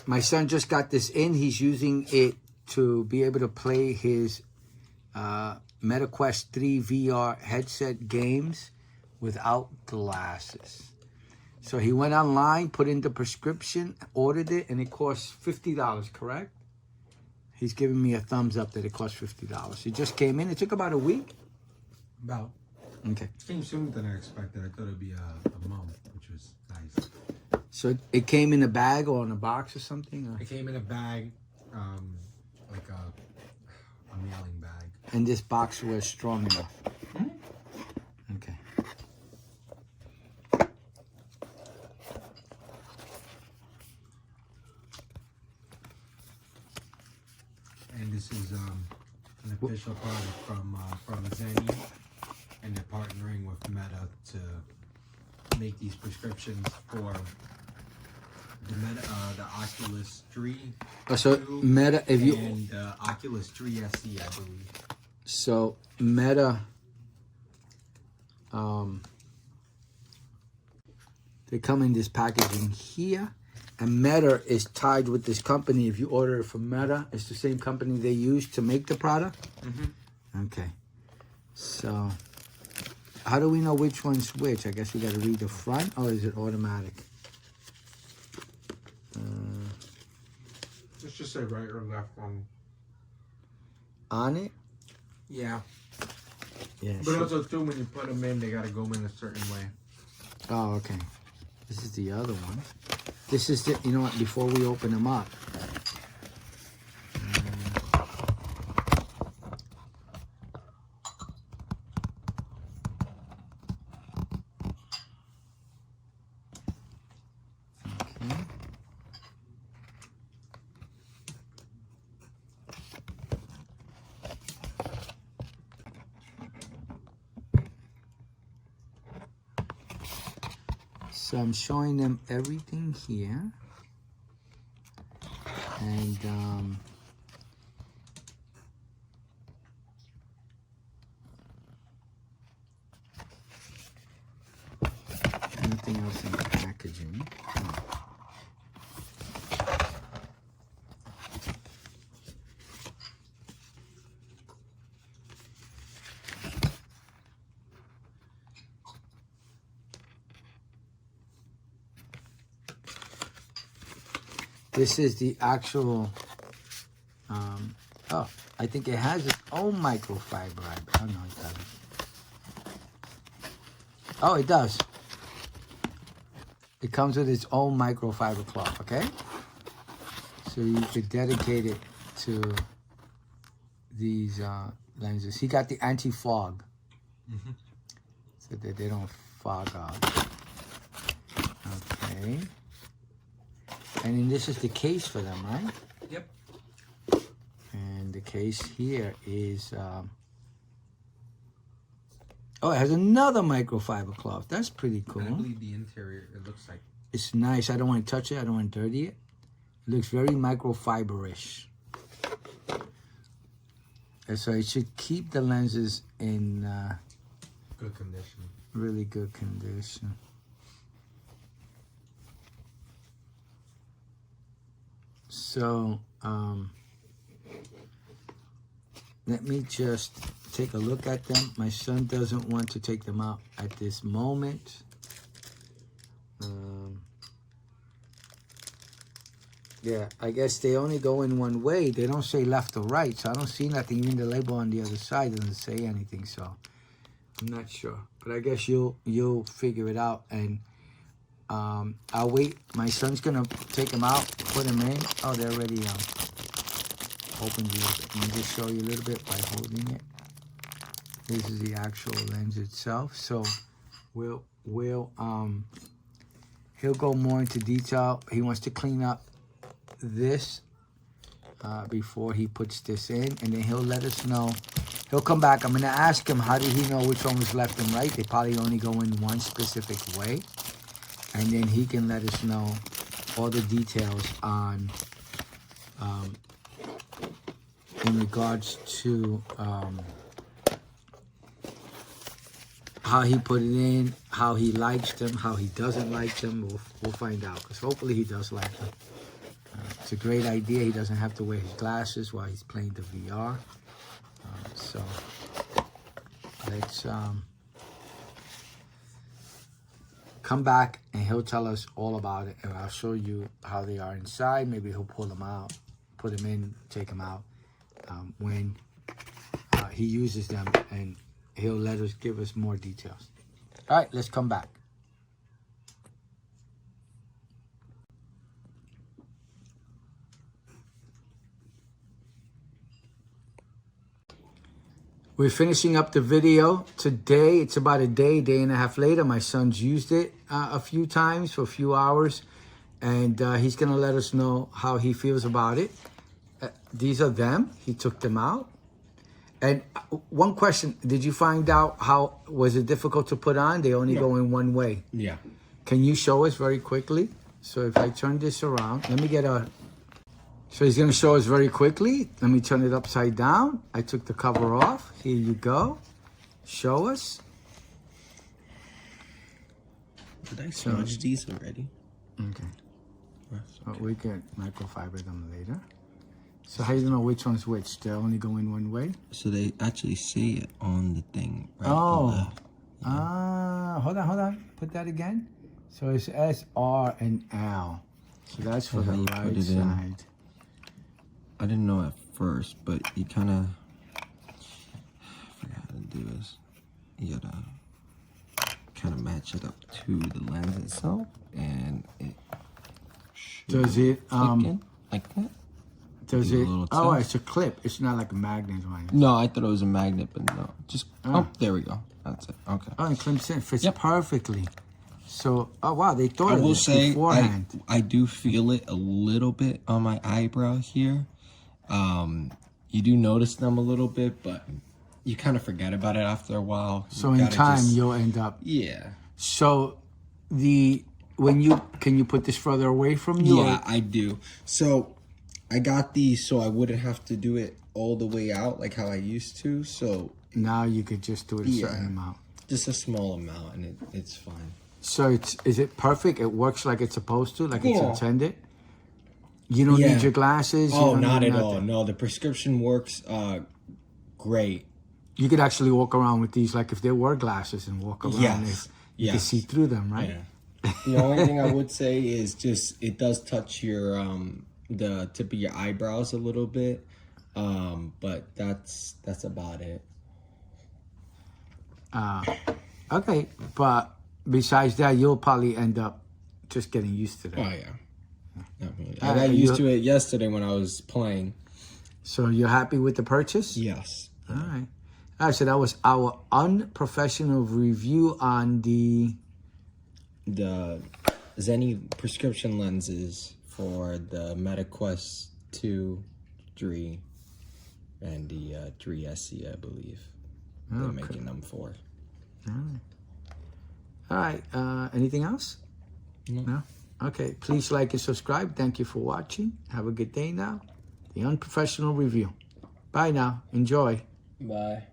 My son just got this in. He's using it to be able to play his MetaQuest 3 VR headset games without glasses. So he went online, put in the prescription, ordered it, and it costs $50, correct? He's giving me a thumbs up that it costs $50. It just came in. It took about a week? About. Okay. It came sooner than I expected. I thought it'd be a month, which was nice. So it came in a bag or in a box or something? Or? It came in a bag, like a mailing bag. And this box was strong enough? Mm-hmm. Okay. And this is an official product from ZeNNi, and they're partnering with Meta to make these prescriptions for the Oculus 3. So Meta, if you and the Oculus 3 SE, I believe. So Meta, they come in this packaging here. And Meta is tied with this company. If you order it from Meta, it's the same company they use to make the product? Mm-hmm. Okay. So, how do we know which one's which? I guess we got to read the front, or is it automatic? Let's just say right or left On it? Yeah. Yeah. But also, too, when you put them in, they got to go in a certain way. Oh, okay. This is the other one. This is the, you know what, before we open them up. Okay. So I'm showing them everything here. And anything else in the packaging? Oh. This is the actual, oh, I think it has its own microfiber. Oh, no, it doesn't. Oh, it does. It comes with its own microfiber cloth, okay? So you could dedicate it to these lenses. He got the anti-fog, so that they don't fog up. Okay. And then this is the case for them, right? Yep. And the case here is, oh, it has another microfiber cloth. That's pretty cool. And I believe the interior, it looks like. It's nice. I don't want to touch it. I don't want to dirty it. It looks very microfiber-ish. And so it should keep the lenses in Good condition. really good condition. So, let me just take a look at them. My son doesn't want to take them out at this moment. Yeah, I guess they only go in one way. They don't say left or right, so I don't see nothing. Even the label on the other side doesn't say anything, so I'm not sure. But I guess you'll figure it out, and I'll wait. My son's gonna take them out, put them in. Oh, they're already opened a little bit. Let me just show you a little bit by holding it. This is the actual lens itself. So he'll go more into detail. He wants to clean up this before he puts this in, and then he'll let us know. He'll come back. I'm gonna ask him, how did he know which one was left and right? They probably only go in one specific way. And then he can let us know all the details on, in regards to how he put it in, how he likes them, how he doesn't like them. We'll find out, because hopefully he does like them. It's a great idea. He doesn't have to wear his glasses while he's playing the VR. So let's come back and he'll tell us all about it, and I'll show you how they are inside. Maybe he'll pull them out, put them in, take them out when he uses them, and he'll give us more details. All right, let's come back. We're finishing up the video today. It's about a day and a half later. My son's used it a few times for a few hours, and he's gonna let us know how he feels about it. These are them. He took them out. And one question, did you find out was it difficult to put on? They only go in one way. Yeah. Can you show us very quickly? So if I turn this around, let me get so he's gonna show us very quickly. Let me turn it upside down. I took the cover off. Here you go. Show us. Did I smudge these already? Okay. So we can microfiber them later. So how do you know which one's which? They only go in one way? So they actually say it on the thing. Right? Oh. Hold on. Put that again. So it's S, R, and L. So that's for the right side. I didn't know at first, but you kind of, I forgot how to do this. You gotta kind of match it up to the lens itself, and it does it click in like that. Does it? Oh, it's a clip. It's not like a magnet or anything. No, I thought it was a magnet, but no. Just there we go. That's it. Okay. Oh, it clips in. Fits perfectly. So, oh wow, they thought of this say beforehand. I do feel it a little bit on my eyebrow here. You do notice them a little bit, but you kind of forget about it after a while. So in time, you'll end up. Yeah. So can you put this further away from you? Yeah, I do. So I got these so I wouldn't have to do it all the way out like how I used to. So now you could just do it a certain amount. Just a small amount, and it's fine. So is it perfect? It works like it's supposed to, like it's intended? You don't need your glasses? Oh, not at all. No, the prescription works great. You could actually walk around with these, like if there were glasses, and walk around. You can see through them, right? Yeah. The only thing I would say is just it does touch your the tip of your eyebrows a little bit, but that's about it. Okay, but besides that, you'll probably end up just getting used to that. Oh yeah. I got used to it yesterday when I was playing. So you're happy with the purchase? Yes. All right. All right, so that was our unprofessional review on the ZeNNi prescription lenses for the MetaQuest 2, 3, and the 3 SE, I believe. They're making them for. All right. Anything else? No? Okay. Please like and subscribe. Thank you for watching. Have a good day now. The Unprofessional Review. Bye now. Enjoy. Bye.